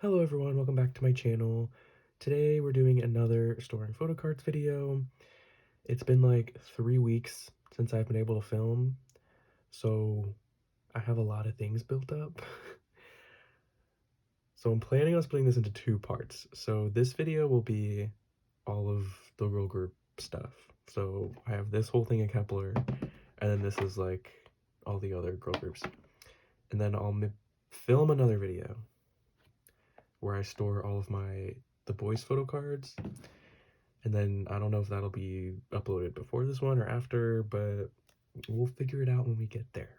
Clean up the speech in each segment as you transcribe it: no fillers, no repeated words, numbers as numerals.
Hello everyone, welcome back to my channel. Today we're doing another storing photo cards video. It's been like 3 weeks since I've been able to film, so I have a lot of things built up. So I'm planning on splitting this into 2 parts. So this video will be all of the girl group stuff. So I have this whole thing in kep1er, and then this is like all the other girl groups. And then I'll film another video where I store all of the boys' photo cards, and then I don't know if that'll be uploaded before this one or after, but we'll figure it out when we get there.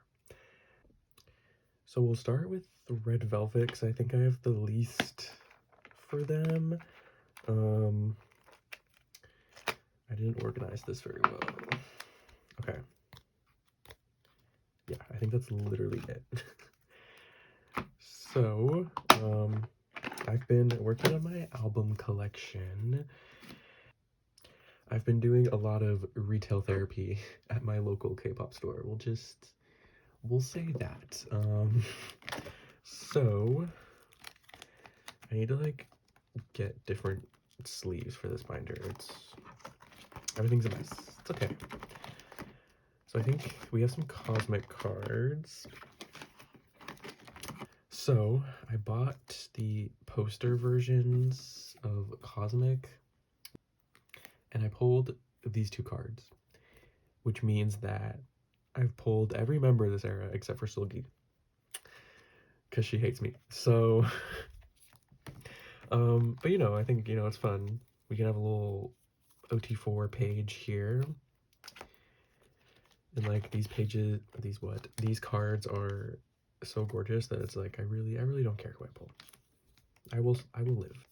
So we'll start with the red velvet because I think I have the least for them. I didn't organize this very well. Okay. Yeah, I think that's literally it. So, I've been working on my album collection. I've been doing a lot of retail therapy at my local K-pop store. We'll say that. So I need to like get different sleeves for this binder. Everything's a mess. It's okay. So I think we have some cosmic cards. So I bought the poster versions of Cosmic, and I pulled these 2 cards, which means that I've pulled every member of this era except for Sulgi, because she hates me. So, but I think, it's fun. We can have a little ot9 page here. And like these cards are so gorgeous that it's like I really don't care who I pull. I will live.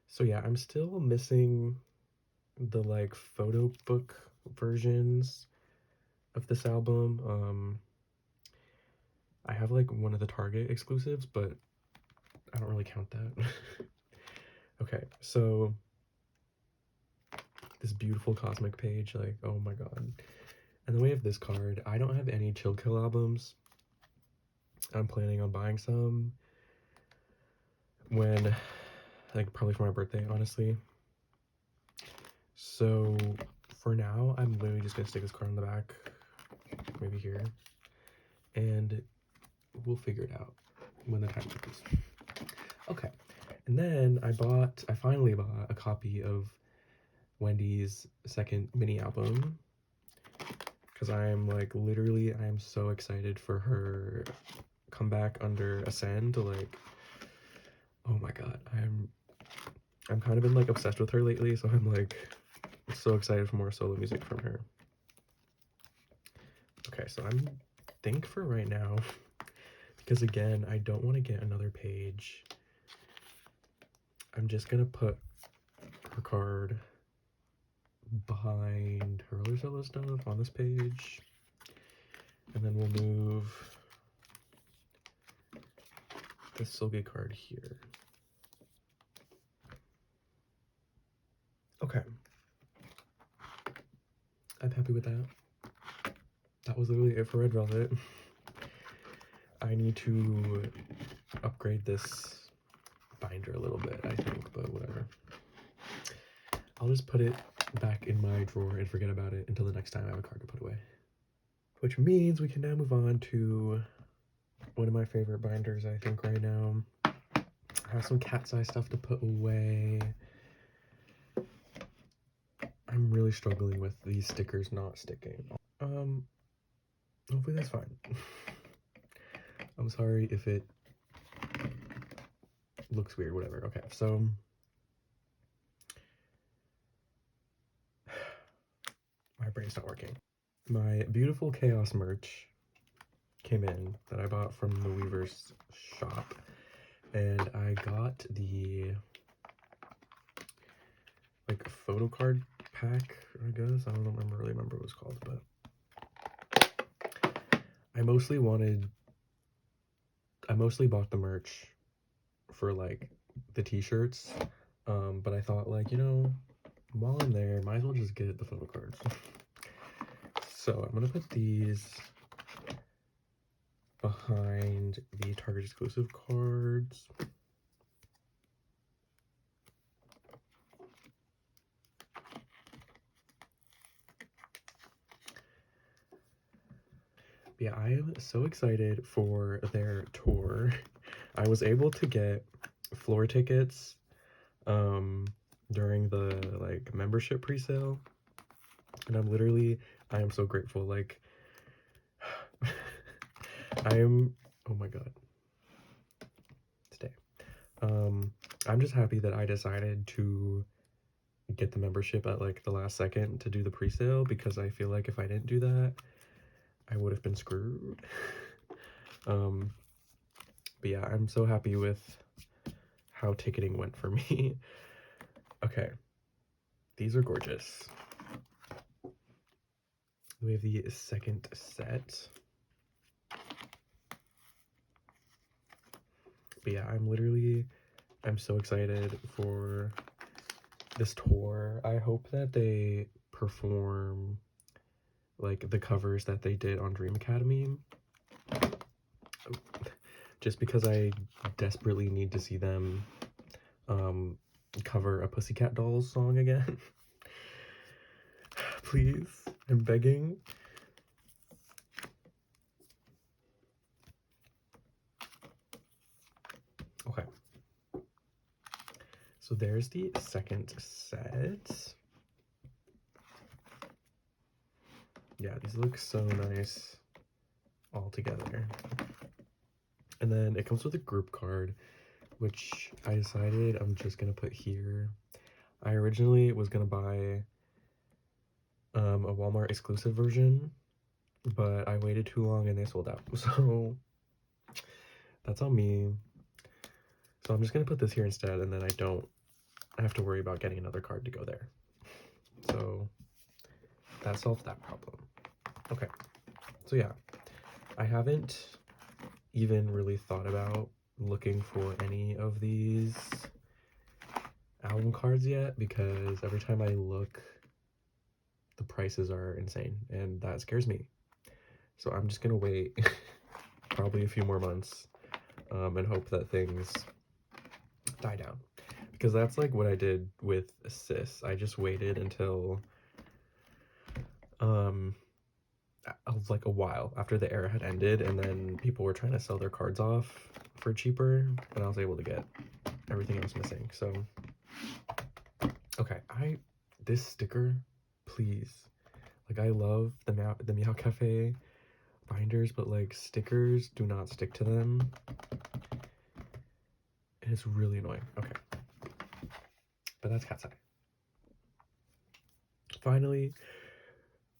So yeah, I'm still missing the like photo book versions of this album. I have like one of the Target exclusives, but I don't really count that. Okay, so this beautiful Cosmic page, like, oh my god. And then we have this card. I don't have any Chill Kill albums. I'm planning on buying some when, like, probably for my birthday, honestly. So for now, I'm literally just gonna stick this card on the back, maybe here, and we'll figure it out when the time comes. Okay, and then I finally bought a copy of Wendy's second mini album, because I am so excited for her comeback under Ascend. Like, oh my god, I'm kind of been like obsessed with her lately, so I'm like so excited for more solo music from her. Okay, so I'm think for right now, because again, I don't want to get another page, I'm just gonna put her card behind her other solo stuff on this page, and then we'll move this Silgi card here. Okay, I'm happy with that. That was literally it for Red Velvet. I need to upgrade this binder a little bit, I think, but whatever. I'll just put it back in my drawer and forget about it until the next time I have a card to put away. Which means we can now move on to one of my favorite binders, I think, right now. I have some katseye stuff to put away. I'm really struggling with these stickers not sticking. Hopefully that's fine. I'm sorry if it looks weird, whatever. Okay, so my brain's not working. My beautiful Chaos merch came in that I bought from the Weaver's shop, and I got the like photo card pack, I guess. I don't really remember what it was called, but I mostly bought the merch for like the t-shirts, but I thought, like, while I'm there, might as well just get the photo cards. So I'm gonna put these behind the Target exclusive cards. Yeah, I am so excited for their tour. I was able to get floor tickets during the like membership pre-sale, and I am so grateful. Like oh my god, today I'm just happy that I decided to get the membership at like the last second to do the pre-sale, because I feel like if I didn't do that, I would have been screwed. But yeah, I'm so happy with how ticketing went for me. Okay, these are gorgeous. We have the second set. But yeah, I'm so excited for this tour. I hope that they perform like the covers that they did on Dream Academy. Just because I desperately need to see them cover a Pussycat Dolls song again. Please, I'm begging. Okay. So there's the second set. Yeah, these look so nice all together. And then it comes with a group card, which I decided I'm just gonna put here. I originally was gonna buy a Walmart exclusive version, but I waited too long and they sold out. So that's on me. So I'm just gonna put this here instead, and then I don't have to worry about getting another card to go there. So that solved that problem. Okay, so yeah, I haven't even really thought about looking for any of these album cards yet, because every time I look, the prices are insane, and that scares me. So I'm just gonna wait probably a few more months and hope that things die down, because that's like what I did with Sis. I just waited until like a while after the era had ended, and then people were trying to sell their cards off for cheaper, and I was able to get everything else missing. So okay, this sticker, please. Like, I love the Meow Cafe binders, but like stickers do not stick to them, and it's really annoying. Okay, but that's Katseye. Finally,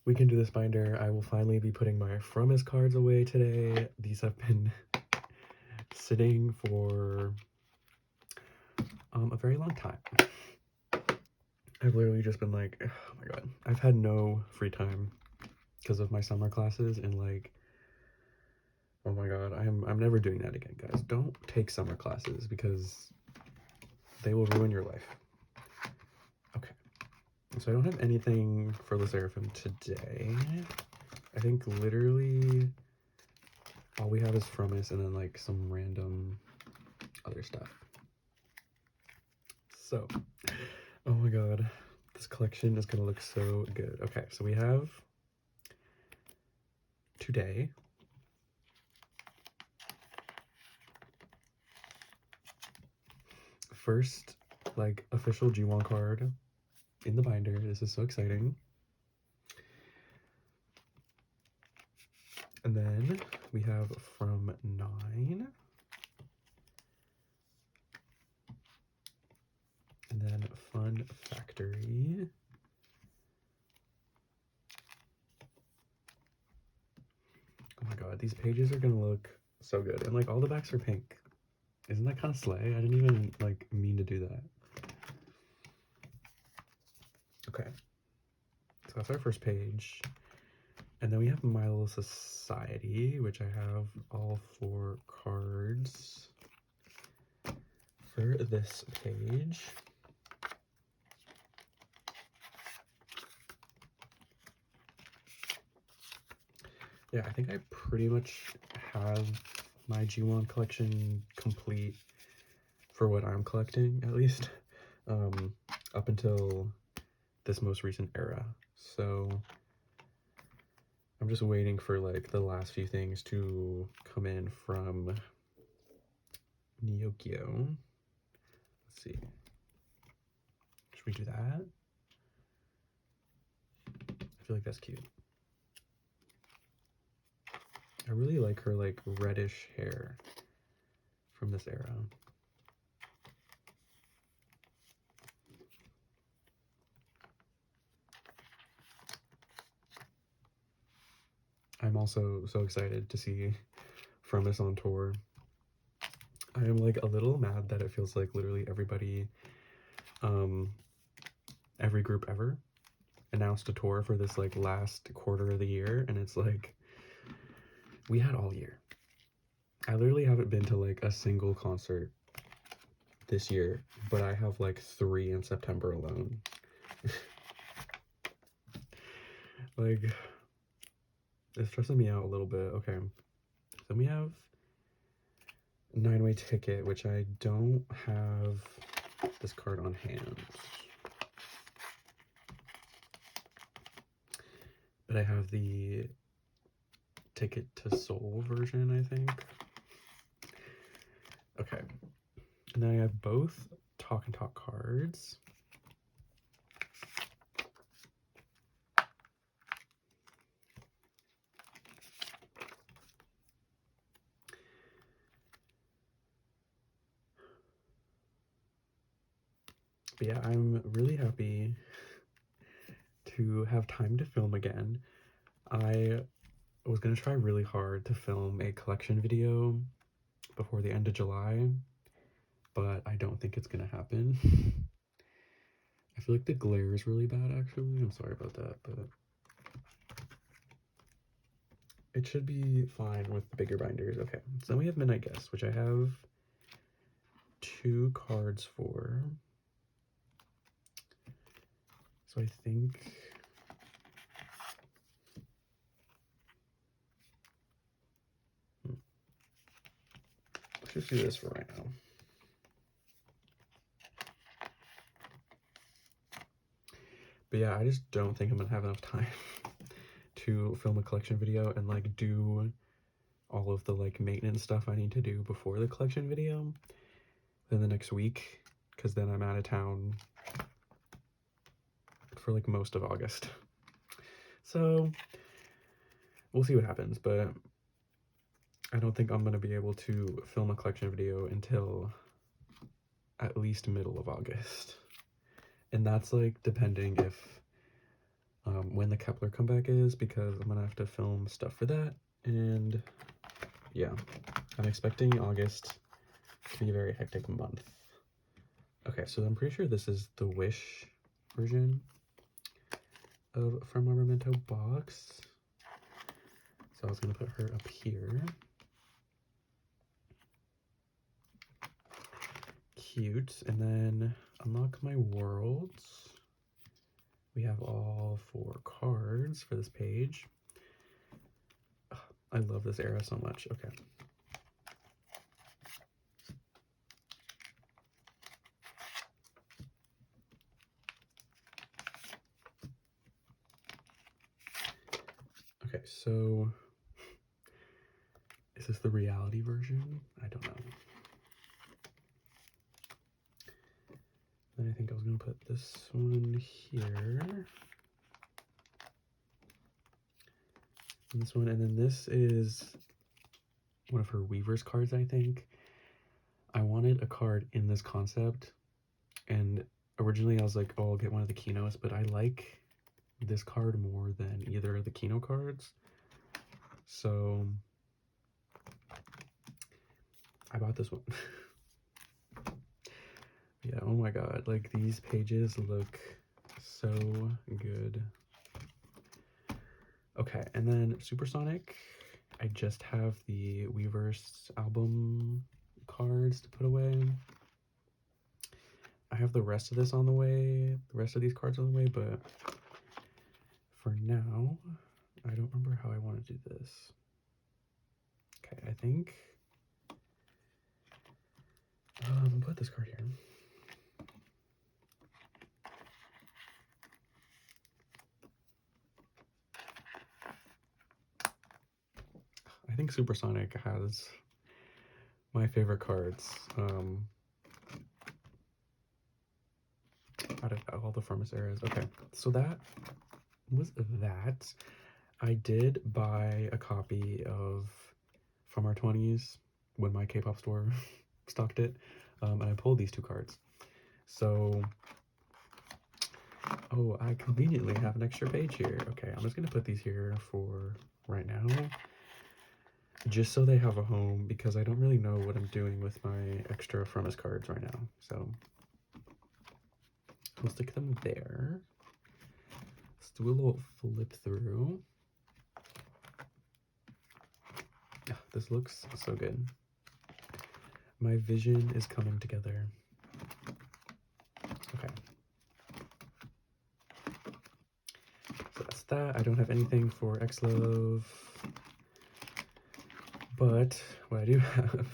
we can do this binder. I will finally be putting my From His cards away today. These have been sitting for a very long time. I've literally just been like, oh my god, I've had no free time because of my summer classes, and like, oh my god, I'm never doing that again, guys. Don't take summer classes because they will ruin your life. Okay, so I don't have anything for the Seraphim today. I think literally all we have is From Us and then like some random other stuff. So, oh my god, this collection is gonna look so good. Okay, so we have today first like official G1 card in the binder. This is so exciting. And then we have From 9. And then Fun Factory. Oh my god, these pages are gonna look so good. And like all the backs are pink. Isn't that kind of slay? I didn't even like mean to do that. Okay. So that's our first page. And then we have My Little Society, which I have all 4 cards for this page. yeah, I think I pretty much have my G1 collection complete for what I'm collecting, at least, up until this most recent era. So I'm just waiting for like the last few things to come in from Nyokyo. Let's see. Should we do that? I feel like that's cute. I really like her like reddish hair from this era. I'm also so excited to see From Us on tour. I am like a little mad that it feels like literally everybody, every group ever announced a tour for this like last quarter of the year, and it's like we had all year. I literally haven't been to like a single concert this year, but I have like 3 in September alone. Like, it's stressing me out a little bit. Okay, then we have 9-way ticket, which I don't have this card on hand, but I have the Ticket to Seoul version, I think. Okay, and then I have both Talk and Talk cards. But yeah, I'm really happy to have time to film again. I was gonna try really hard to film a collection video before the end of July, but I don't think it's gonna happen. I feel like the glare is really bad, actually. I'm sorry about that, but it should be fine with the bigger binders. Okay, so then we have Midnight Guest, which I have 2 cards for. So I think let's just do this for right now. But yeah, I just don't think I'm gonna have enough time to film a collection video and like do all of the like maintenance stuff I need to do before the collection video in the next week, because then I'm out of town for like most of August. So we'll see what happens, but I don't think I'm gonna be able to film a collection video until at least middle of August. And that's like depending if when the kep1er comeback is, because I'm gonna have to film stuff for that. And yeah, I'm expecting August to be a very hectic month. Okay, so I'm pretty sure this is the Wish version of From a Memento box. So I was gonna put her up here. Cute. And then Unlock My Worlds. We have all 4 cards for this page. Ugh, I love this era so much. Okay. Okay, so is this the reality version? I don't know. Then I think I was gonna put this one here. And this one, and then this is one of her Weaver's cards, I think. I wanted a card in this concept, and originally I was like, oh, I'll get one of the Kinos, but I like this card more than either of the Kino cards. So I bought this one. Yeah, oh my god, like these pages look so good. Okay, and then Supersonic, I just have the Weverse album cards to put away. I have the rest of this on the way, the rest of these cards on the way, but for now, I don't remember how I want to do this. Okay, I think put this card here. I think Supersonic has my favorite cards. Out of all the Furnace eras. Okay, so that was that. I did buy a copy of From Our 20s when my K-pop store stocked it, and I pulled these two cards. So, oh, I conveniently have an extra page here. Okay, I'm just gonna put these here for right now, just so they have a home, because I don't really know what I'm doing with my extra Furnace cards right now. So, we'll stick them there. Let's do a little flip through. Yeah, this looks so good. My vision is coming together. Okay. So that's that. I don't have anything for X-Love. But what I do have,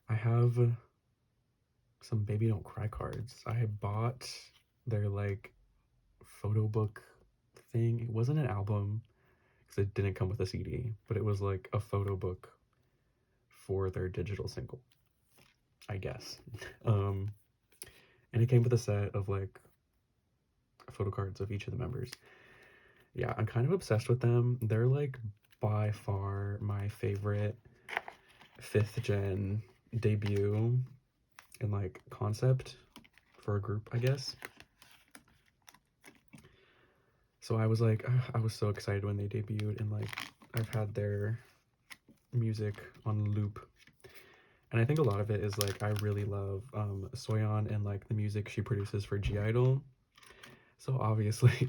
I have some Baby Don't Cry cards. I bought their like photo book thing. It wasn't an album because it didn't come with a CD, but it was like a photo book for their digital single, I guess. And it came with a set of like photo cards of each of the members. Yeah, I'm kind of obsessed with them. They're like by far my favorite 5th gen debut and like concept for a group, I guess. So I was like, I was so excited when they debuted, and like I've had their music on loop. And I think a lot of it is like I really love Soyeon and like the music she produces for G-Idol. So obviously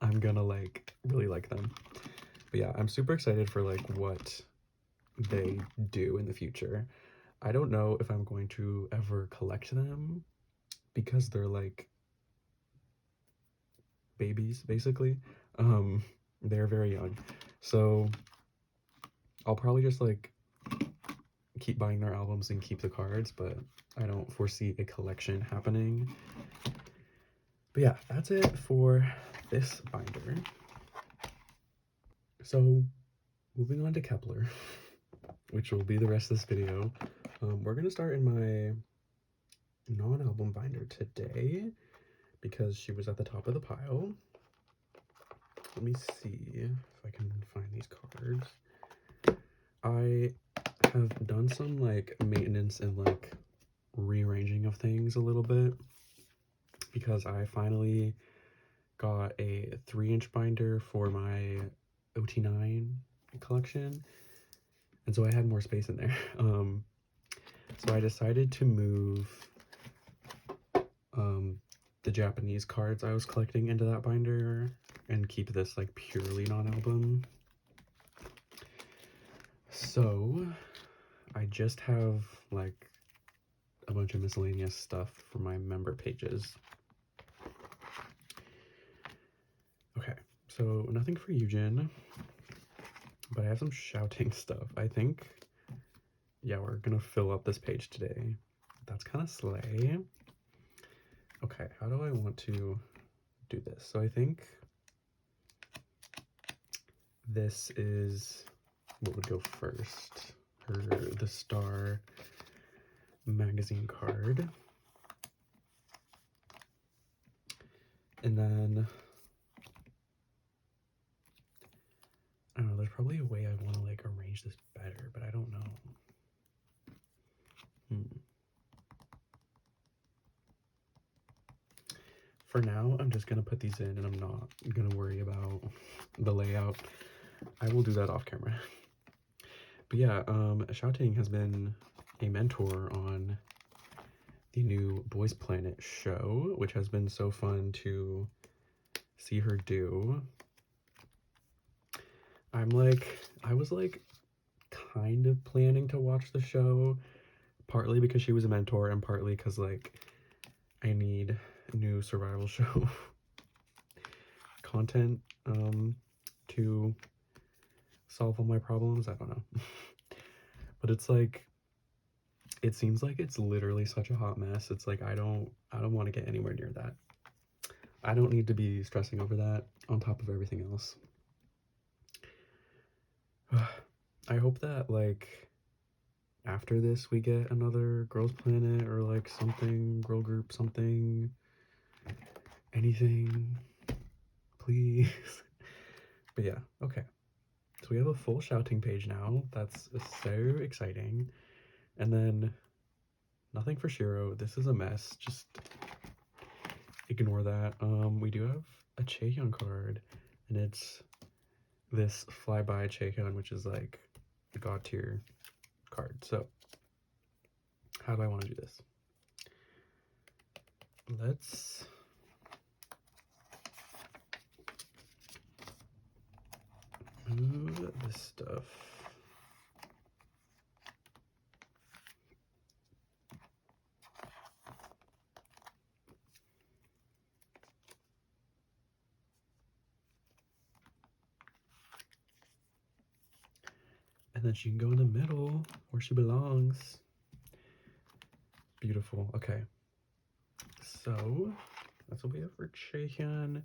I'm gonna like really like them. But yeah, I'm super excited for like what they do in the future. I don't know if I'm going to ever collect them because they're like babies basically. They're very young. So I'll probably just like keep buying their albums and keep the cards, but I don't foresee a collection happening. But yeah, that's it for this binder. So moving on to kep1er, which will be the rest of this video. We're gonna start in my non-album binder today because she was at the top of the pile. Let me see if I can find these cards. I have done some like maintenance and like rearranging of things a little bit because I finally got a 3-inch binder for my ot9 collection, and so I had more space in there. So I decided to move the Japanese cards I was collecting into that binder and keep this like purely non-album. So I just have like a bunch of miscellaneous stuff for my member pages. Okay, so nothing for Eugen, but I have some shouting stuff. I think, yeah, we're gonna fill up this page today. That's kind of slay. Okay, how do I want to do this? So I think this is what would go first. The Star magazine card. And then, I don't know, there's probably a way I want to like arrange this better, but I don't know. For now, I'm just gonna put these in and I'm not gonna worry about the layout. I will do that off camera. But yeah, Xiaoting has been a mentor on the new Boys Planet show, which has been so fun to see her do. I was like kind of planning to watch the show, partly because she was a mentor and partly because like I need a new survival show content to solve all my problems. I don't know. But it's like, it seems like it's literally such a hot mess. It's like I don't want to get anywhere near that. I don't need to be stressing over that on top of everything else. I hope that like after this we get another Girls Planet or like something, girl group something, anything, please. But yeah, okay. So we have a full shouting page now. That's so exciting. And then nothing for Shiro. This is a mess. Just ignore that. We do have a Chaehyun card, and it's this flyby Chaehyun, which is like a god tier card. So how do I want to do this? Let's move this stuff. And then she can go in the middle where she belongs. Beautiful. Okay. So that's what we have for Chaehyun.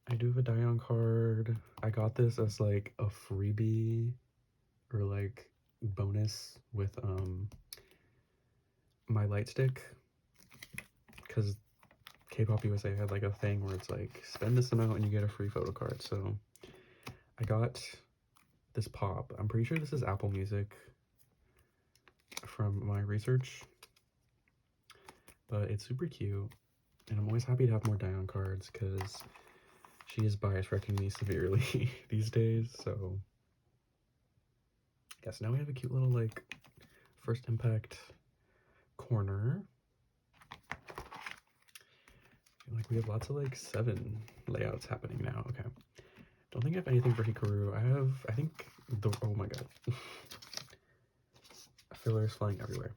I do have a Dion card. I got this as like a freebie or like bonus with my light stick, because K-pop USA had like a thing where it's like spend this amount and you get a free photo card. So I got this pop. I'm pretty sure this is Apple Music from my research, but it's super cute, and I'm always happy to have more Dion cards because she is bias wrecking me severely these days. So yes, now we have a cute little like first impact corner. Like we have lots of like 7 layouts happening now. Okay, don't think I have anything for Hikaru. I think oh my god, fillers flying everywhere.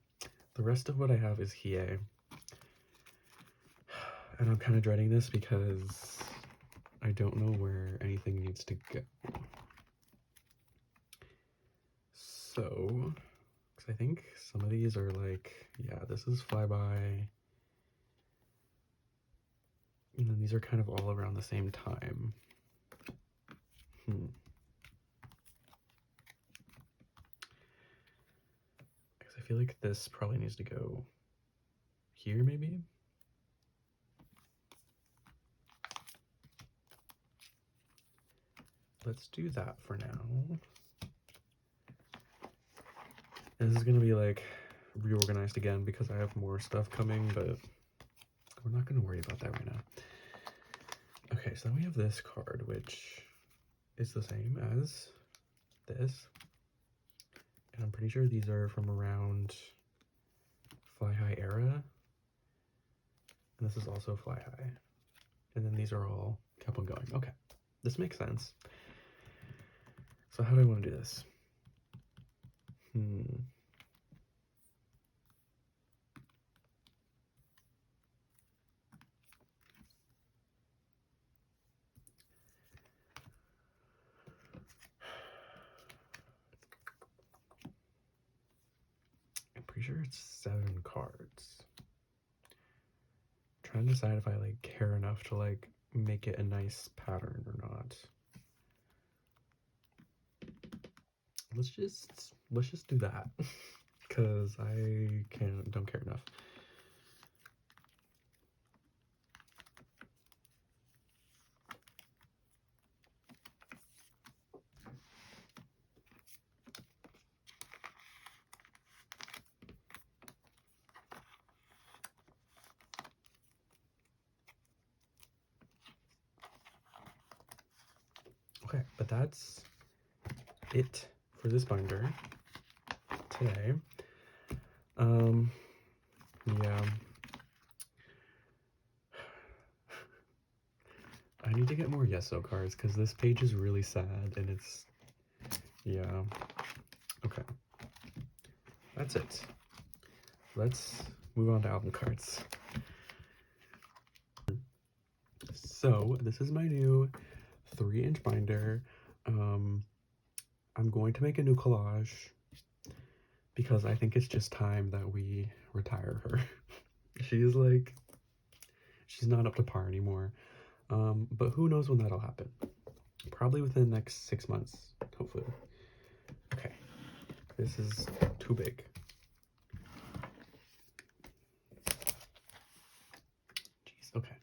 The rest of what I have is Hiei, and I'm kind of dreading this because I don't know where anything needs to go. So, because I think some of these are like, yeah, this is flyby. And then these are kind of all around the same time. Because I feel like this probably needs to go here, maybe? Let's do that for now. And this is going to be like reorganized again because I have more stuff coming, but we're not going to worry about that right now. Okay, so then we have this card, which is the same as this. And I'm pretty sure these are from around Fly High era. And this is also Fly High. And then these are all kept on going. Okay, this makes sense. So how do I want to do this? I'm pretty sure it's 7 cards. I'm trying to decide if I like care enough to like make it a nice pattern or not. Let's just do that because I don't care enough. Okay, but that's it for this binder today. Yeah. I need to get more Yeso cards because this page is really sad and it's, yeah. Okay. That's it. Let's move on to album cards. So this is my new 3-inch binder. I'm going to make a new collage because I think it's just time that we retire her. She's not up to par anymore. But who knows when that'll happen. Probably within the next 6 months, hopefully. Okay, this is too big. Jeez, okay.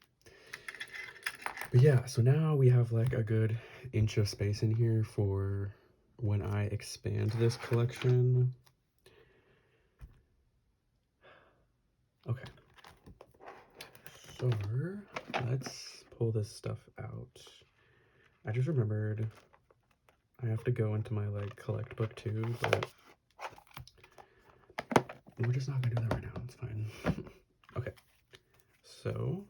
But yeah, so now we have like a good inch of space in here for when I expand this collection. Okay, so let's pull this stuff out. I just remembered I have to go into my like collect book too, but we're just not gonna do that right now. It's fine. Okay, so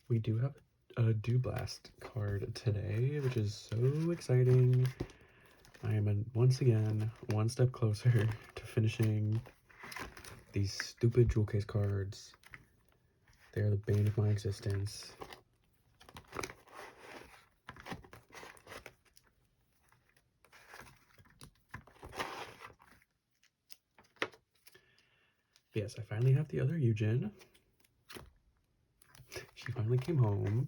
we do have a Do Blast card today, which is so exciting. I am once again one step closer to finishing these stupid jewel case cards. They are the bane of my existence. Yes, I finally have the other Eugen. She finally came home.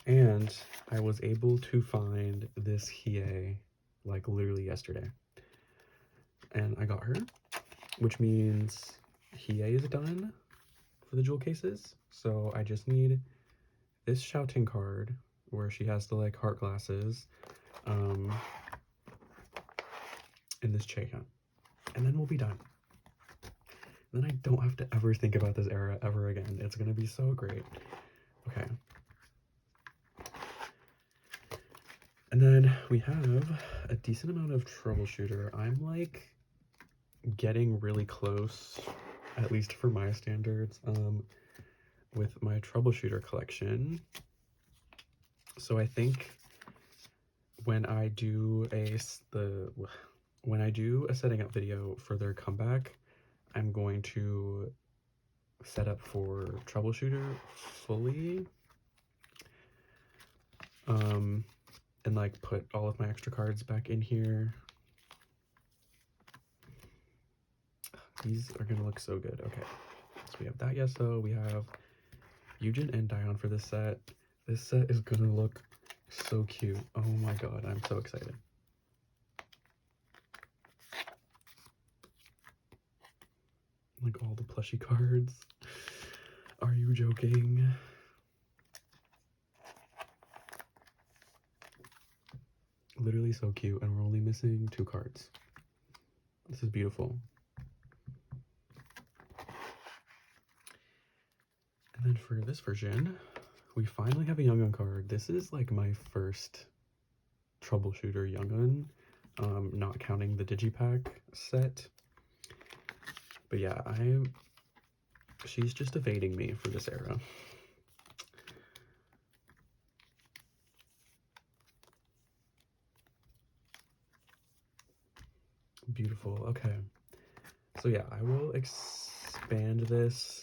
And I was able to find this Hiei like literally yesterday. And I got her, which means Hiei is done for the jewel cases. So I just need this Shouting card where she has the like heart glasses, and this Chehan. And then we'll be done. Then I don't have to ever think about this era ever again. It's gonna be so great. Okay. And then we have a decent amount of Troubleshooter. I'm like getting really close, at least for my standards, with my Troubleshooter collection. So I think when I do a setting up video for their comeback, I'm going to set up for Troubleshooter fully, and like put all of my extra cards back in here. These are gonna look so good. Okay, so we have that Yeso, we have Eugen and Dion for this set. This set is gonna look so cute. Oh my god, I'm so excited. Like all the plushie cards. Are you joking? Literally so cute, and we're only missing 2 cards. This is beautiful. And then for this version, we finally have a Youngun card. This is like my first Troubleshooter Youngun, not counting the Digipack set. But yeah, she's just evading me for this era. Beautiful. Okay. So yeah, I will expand this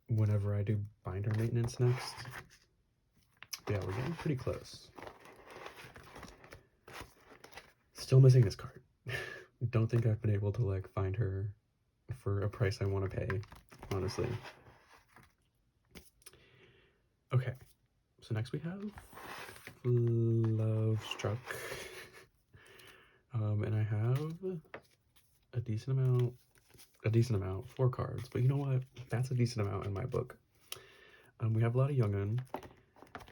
whenever I do binder maintenance next. But yeah, we're getting pretty close. Still missing this card. Don't think I've been able to like find her for a price I want to pay, honestly. Okay, so next we have Love Struck. And I have a decent amount, 4 cards, but you know what? That's a decent amount in my book. We have a lot of Youngun,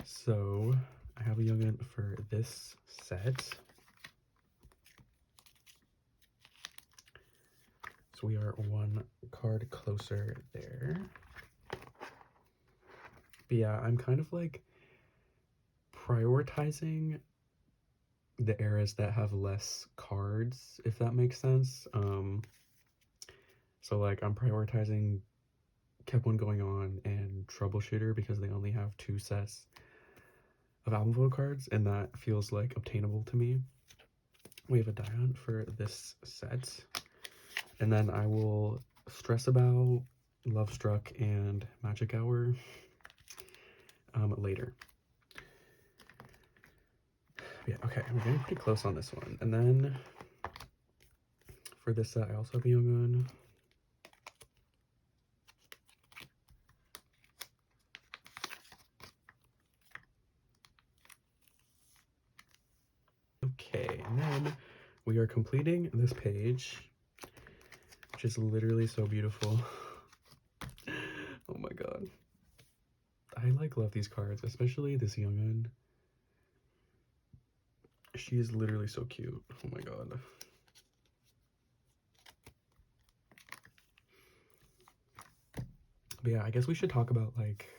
so I have a Youngun for this set. So we are 1 card closer there. But yeah, I'm kind of like prioritizing the eras that have less cards, if that makes sense. So like I'm prioritizing kep1er going on and Troubleshooter because they only have 2 sets of album photo cards, and that feels like obtainable to me. We have a Dion for this set, and then I will stress about Love Struck and Magic Hour later. Yeah, okay, we're getting pretty close on this one. And then for this set, I also have a Young Gun. Okay, and then we are completing this page, which is literally so beautiful. Oh my god. I love these cards, especially this Young Gun. She is literally so cute. Oh my god. But yeah, I guess we should talk about like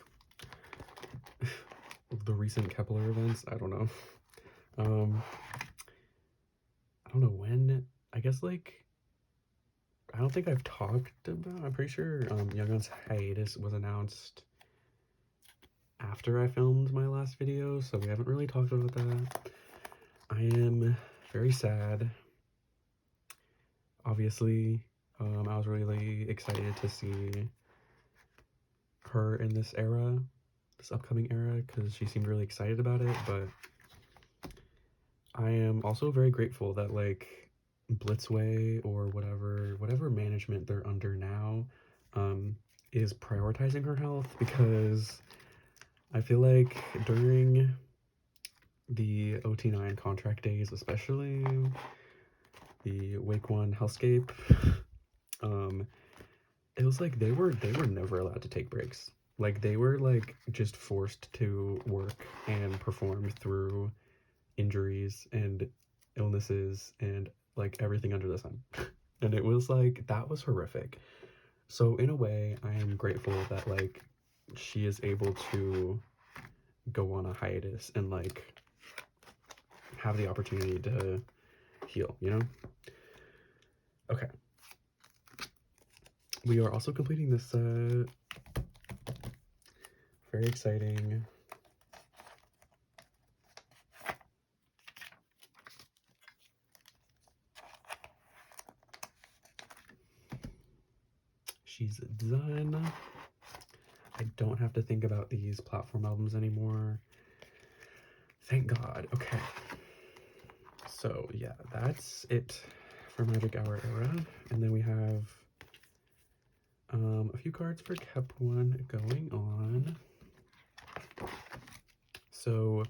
the recent kep1er events. I don't know. I don't know when. I guess like I don't think I've talked about. I'm pretty sure Young Gun's hiatus was announced after I filmed my last video, so we haven't really talked about that. I am very sad. Obviously, I was really excited to see her in this era, this upcoming era, because she seemed really excited about it, but I am also very grateful that like Blitzway or whatever management they're under now is prioritizing her health, because I feel like during the ot9 contract days, especially the Wake 1 Hellscape, it was like they were never allowed to take breaks. Like they were like just forced to work and perform through injuries and illnesses and like everything under the sun. And it was like that was horrific. So in a way, I am grateful that like she is able to go on a hiatus and like have the opportunity to heal, you know? Okay. We are also completing this set. Very exciting. She's done. I don't have to think about these platform albums anymore. Thank God. Okay. So yeah, that's it for Magic Hour era. And then we have a few cards for kep1er going on. So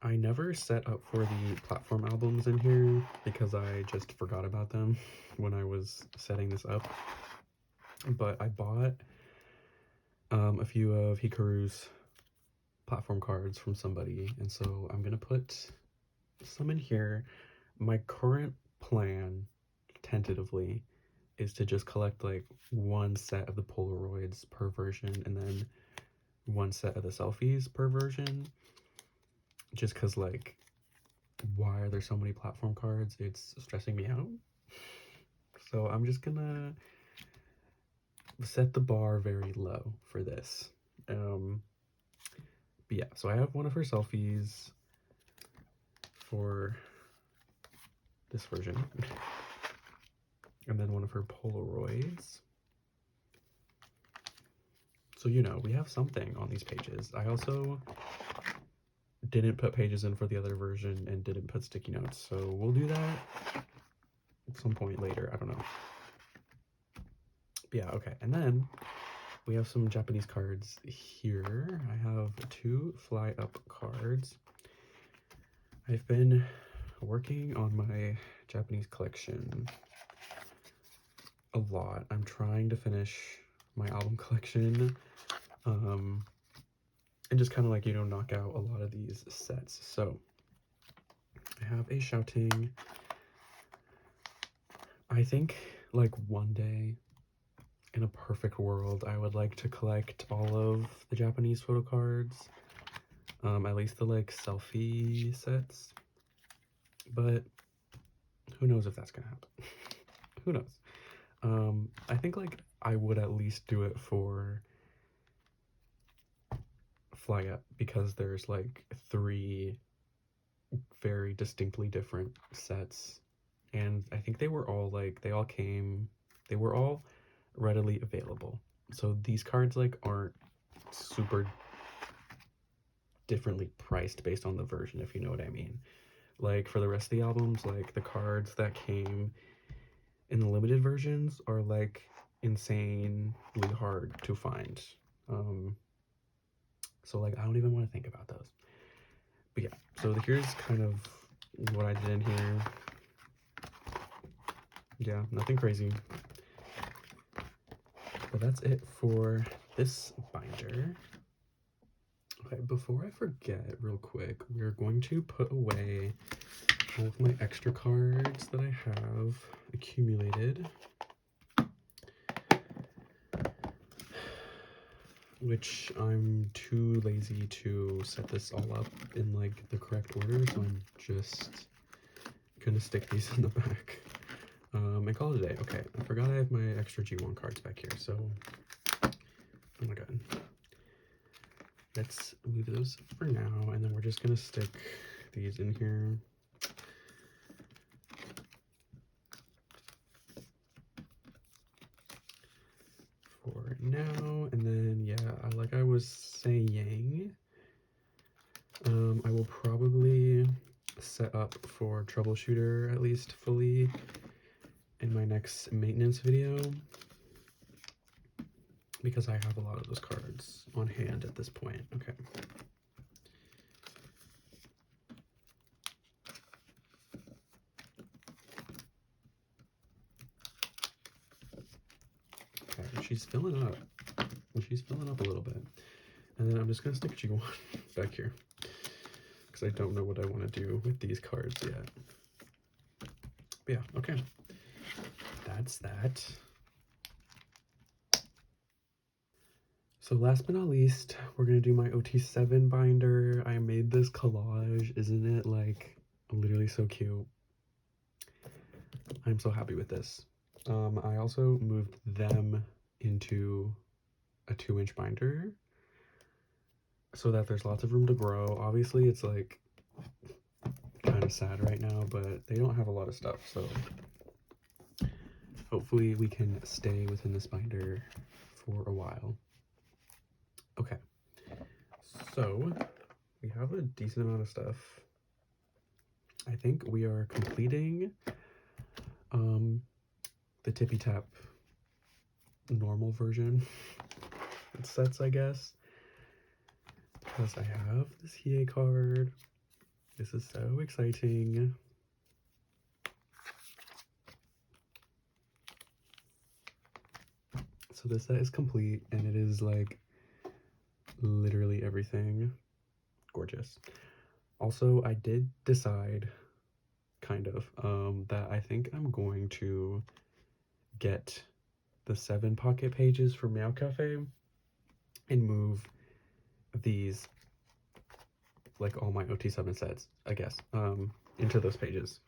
I never set up for the platform albums in here because I just forgot about them when I was setting this up. But I bought a few of Hikaru's platform cards from somebody, and so I'm gonna put some in here. My current plan, tentatively, is to just collect like one set of the Polaroids per version and then one set of the selfies per version, just because like why are there so many platform cards? It's stressing me out. So I'm just gonna set the bar very low for this. But yeah, so I have one of her selfies for this version, and then one of her Polaroids. So, you know, we have something on these pages. I also didn't put pages in for the other version and didn't put sticky notes, so we'll do that at some point later. I don't know. But yeah, okay. And then we have some Japanese cards here. I have 2 Fly Up cards. I've been working on my Japanese collection a lot. I'm trying to finish my album collection and just kind of like, you know, knock out a lot of these sets. So I have a Shouting. I think like one day in a perfect world, I would like to collect all of the Japanese photo cards, at least the like selfie sets, but who knows if that's gonna happen. Who knows? I think like I would at least do it for Fly Up because there's like 3 very distinctly different sets, and I think they were all like they were all readily available. So these cards like aren't super differently priced based on the version, if you know what I mean. Like for the rest of the albums, like the cards that came in the limited versions are like insanely hard to find. So like I don't even want to think about those. But yeah, so here's kind of what I did in here. Yeah, nothing crazy. But that's it for this binder. Okay, before I forget, real quick, we're going to put away all of my extra cards that I have accumulated, which I'm too lazy to set this all up in like the correct order, so I'm just gonna stick these in the back and call it a day. Okay, I forgot I have my extra G1 cards back here, so oh my god. Let's leave those for now, and then we're just gonna stick these in here. For now, and then yeah, like I was saying, I will probably set up for Troubleshooter at least fully in my next maintenance video, because I have a lot of those cards on hand at this point. Okay. Okay, she's filling up. She's filling up a little bit. And then I'm just gonna stick G1 back here, because I don't know what I want to do with these cards yet. But yeah, okay. That's that. So last but not least, we're gonna do my ot9 binder. I made this collage. Isn't it like literally so cute? I'm so happy with this. I also moved them into a 2-inch binder so that there's lots of room to grow. Obviously it's like kind of sad right now, but they don't have a lot of stuff, so hopefully we can stay within this binder for a while. Okay, so we have a decent amount of stuff. I think we are completing the Tippy Tap normal version sets, I guess, because I have this Hiei card. This is so exciting. So this set is complete, and it is like literally everything. Gorgeous. Also, I did decide, kind of, that I think I'm going to get the 7 pocket pages from Meow Cafe and move these, like all my ot9 sets, I guess, into those pages,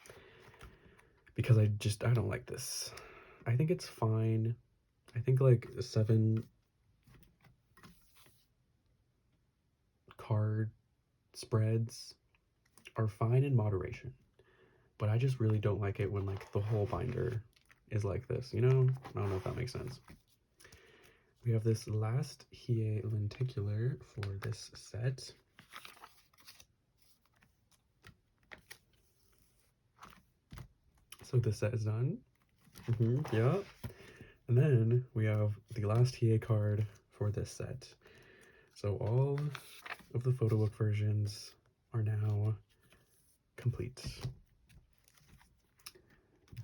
because I don't like this. I think it's fine. I think like 7 card spreads are fine in moderation, but I just really don't like it when like the whole binder is like this, you know? I don't know if that makes sense. We have this last Hiei lenticular for this set. So this set is done. Yeah. And then we have the last Hiei card for this set. So all of the photo book versions are now complete.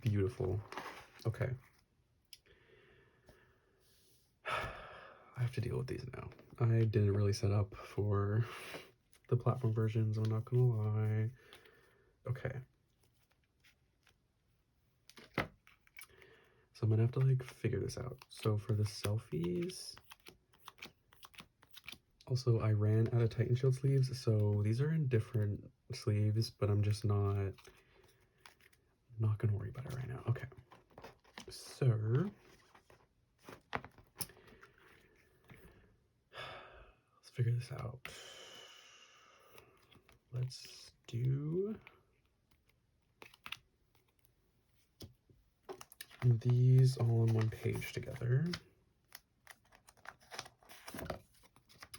Beautiful. Okay. I have to deal with these now. I didn't really set up for the platform versions, I'm not gonna lie. Okay. So I'm gonna have to like figure this out. So for the selfies, also I ran out of titanshield sleeves, so these are in different sleeves, but I'm just not gonna worry about it right now. Okay. So let's figure this out. Let's do these all on one page together.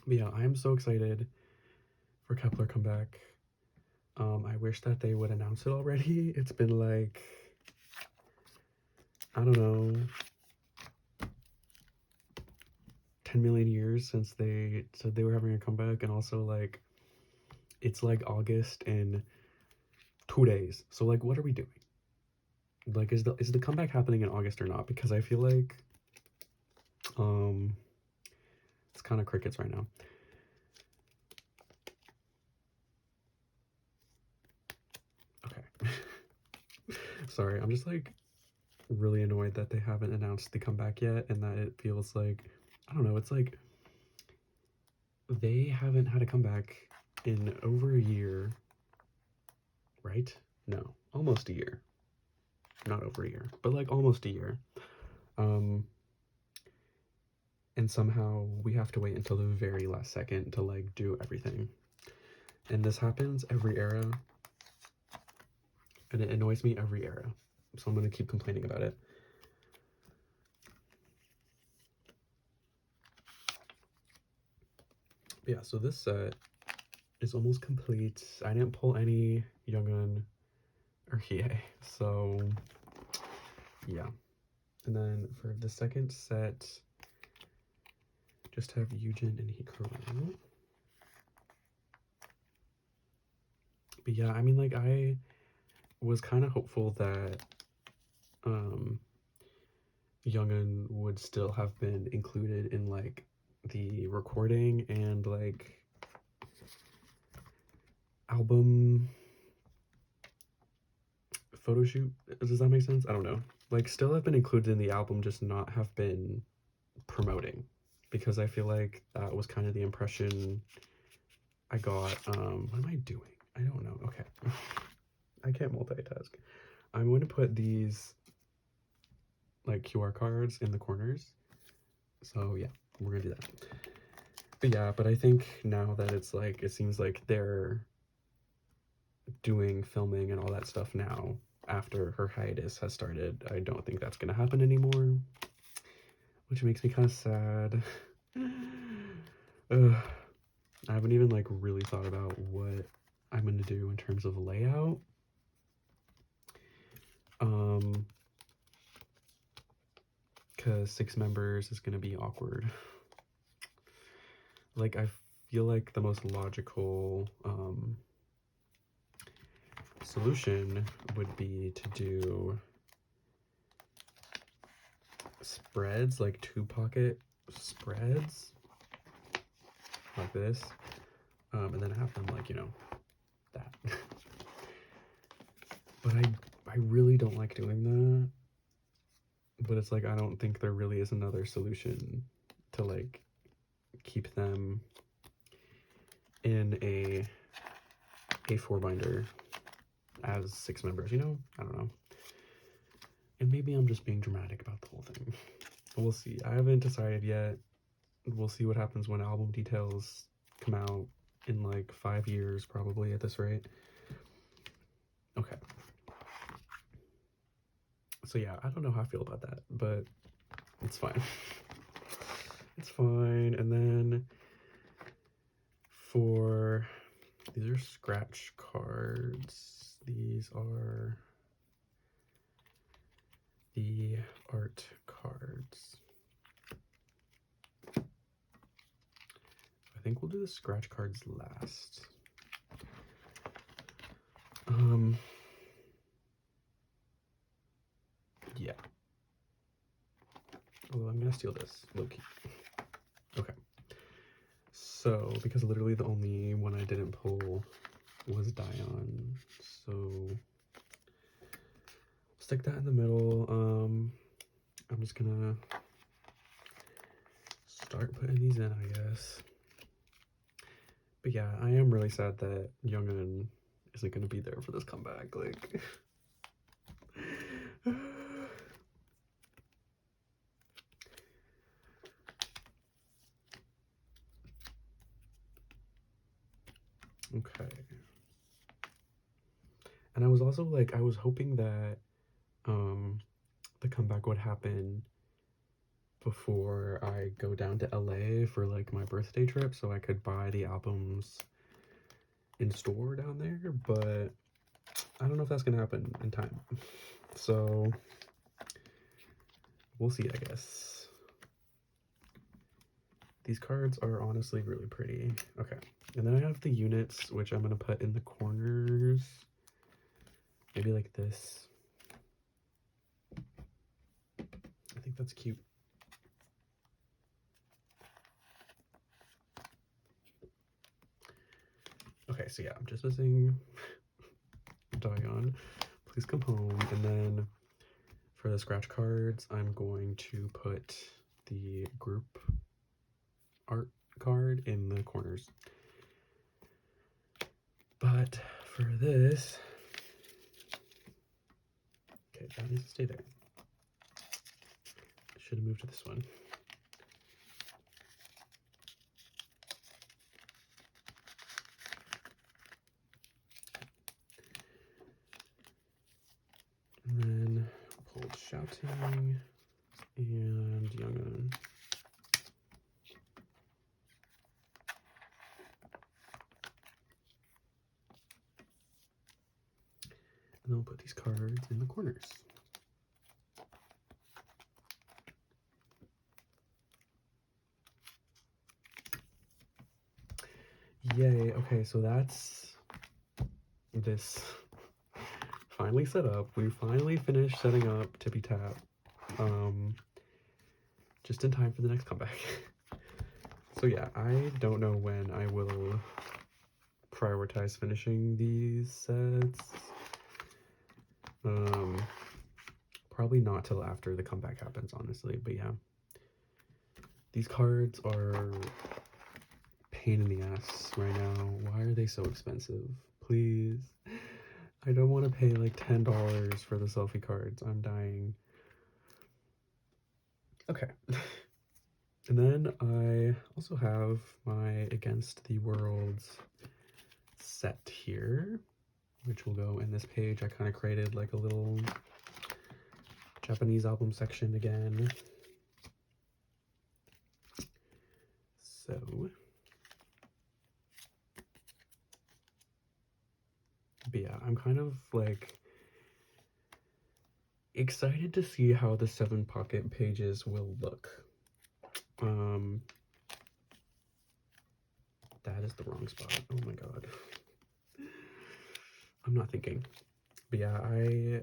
But yeah, I'm so excited for Kep1er comeback. I wish that they would announce it already. It's been like, I don't know, 10 million years since they said they were having a comeback, and also like it's like August in 2 days. So like, what are we doing? Like, is the comeback happening in August or not? Because I feel like it's kind of crickets right now. Okay. Sorry, I'm just like really annoyed that they haven't announced the comeback yet, and that it feels like, I don't know, it's like they haven't had a comeback in over a year, right? No, almost a year. Not over a year, but like almost a year. And somehow we have to wait until the very last second to like do everything. And this happens every era, and it annoys me every era. So I'm gonna keep complaining about it. But yeah, so this set is almost complete. I didn't pull any Youngun or Hiei, so yeah. And then for the second set, just have Yujin and Hikaru. But yeah, I mean, like, I was kind of hopeful that Youngun would still have been included in like the recording and like album photo shoot. Does that make sense? I don't know. Like, still have been included in the album, just not have been promoting, because I feel like that was kind of the impression I got. What am I doing? I don't know. Okay. I can't multitask. I'm going to put these like QR cards in the corners. So yeah, we're gonna do that. But yeah, but I think now that it's like, it seems like they're doing filming and all that stuff now after her hiatus has started, I don't think that's gonna happen anymore, which makes me kind of sad. I haven't even like really thought about what I'm gonna do in terms of layout. Because 6 members is gonna be awkward. Like, I feel like the most logical solution would be to do spreads, like 2-pocket spreads, like this, and then have them like, you know, that. But I really don't like doing that. But it's like, I don't think there really is another solution to like keep them in a A4 binder as 6 members, you know? I don't know. And maybe I'm just being dramatic about the whole thing. But we'll see. I haven't decided yet. We'll see what happens when album details come out in like 5 years, probably, at this rate. Okay. So yeah, I don't know how I feel about that, but it's fine. It's fine. And then for, these are scratch cards. These are the art cards. I think we'll do the scratch cards last. Yeah. Although I'm gonna steal this, low-key. Okay. So, because literally the only one I didn't pull was Dion, so stick that in the middle. I'm just gonna start putting these in, I guess. But yeah, I am really sad that Youngun isn't gonna be there for this comeback, like. Okay. And I was also like, I was hoping that the comeback would happen before I go down to LA for like my birthday trip, so I could buy the albums in store down there, but I don't know if that's gonna happen in time. So we'll see, I guess. These cards are honestly really pretty. Okay, and then I have the units, which I'm gonna put in the corners. Maybe like this. I think that's cute. Okay, so yeah, I'm just missing Dion. Please come home. And then for the scratch cards, I'm going to put the group art card in the corners. But for this, okay, that needs to stay there. I should have moved to this one. And then pulled shouting and young'un. And then we'll put these cards in the corners. Yay, okay, so that's this finally set up. We finally finished setting up Tippy Tap. Just in time for the next comeback. So yeah, I don't know when I will prioritize finishing these sets. Probably not till after the comeback happens, honestly, but yeah. These cards are pain in the ass right now. Why are they so expensive? Please. I don't want to pay like $10 for the selfie cards. I'm dying. Okay. And then I also have my Against the Worlds set here, which will go in this page. I kind of created like a little Japanese album section again. So but yeah, I'm kind of like excited to see how the 7 pocket pages will look. That is the wrong spot. Oh my god. I'm not thinking. But yeah, I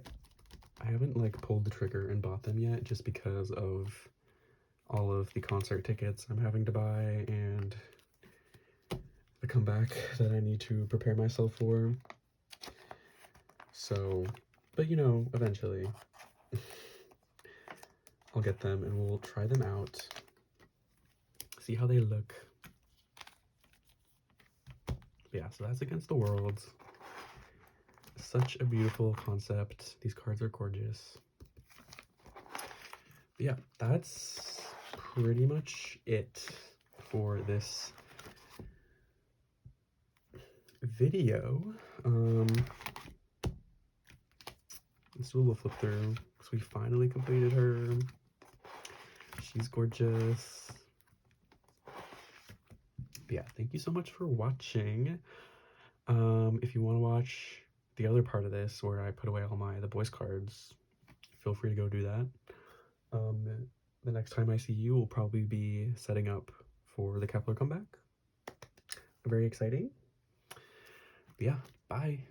haven't like pulled the trigger and bought them yet just because of all of the concert tickets I'm having to buy and the comeback that I need to prepare myself for. So, but you know, eventually I'll get them and we'll try them out, see how they look. But yeah, so that's Against the Worlds. Such a beautiful concept. These cards are gorgeous. But yeah, that's pretty much it for this video. Let's do a little flip through because we finally completed her. She's gorgeous. But yeah, thank you so much for watching. If you want to watch the other part of this where I put away all the boys cards, feel free to go do that. The next time I see you will probably be setting up for the kep1er comeback. Very exciting. But yeah, bye.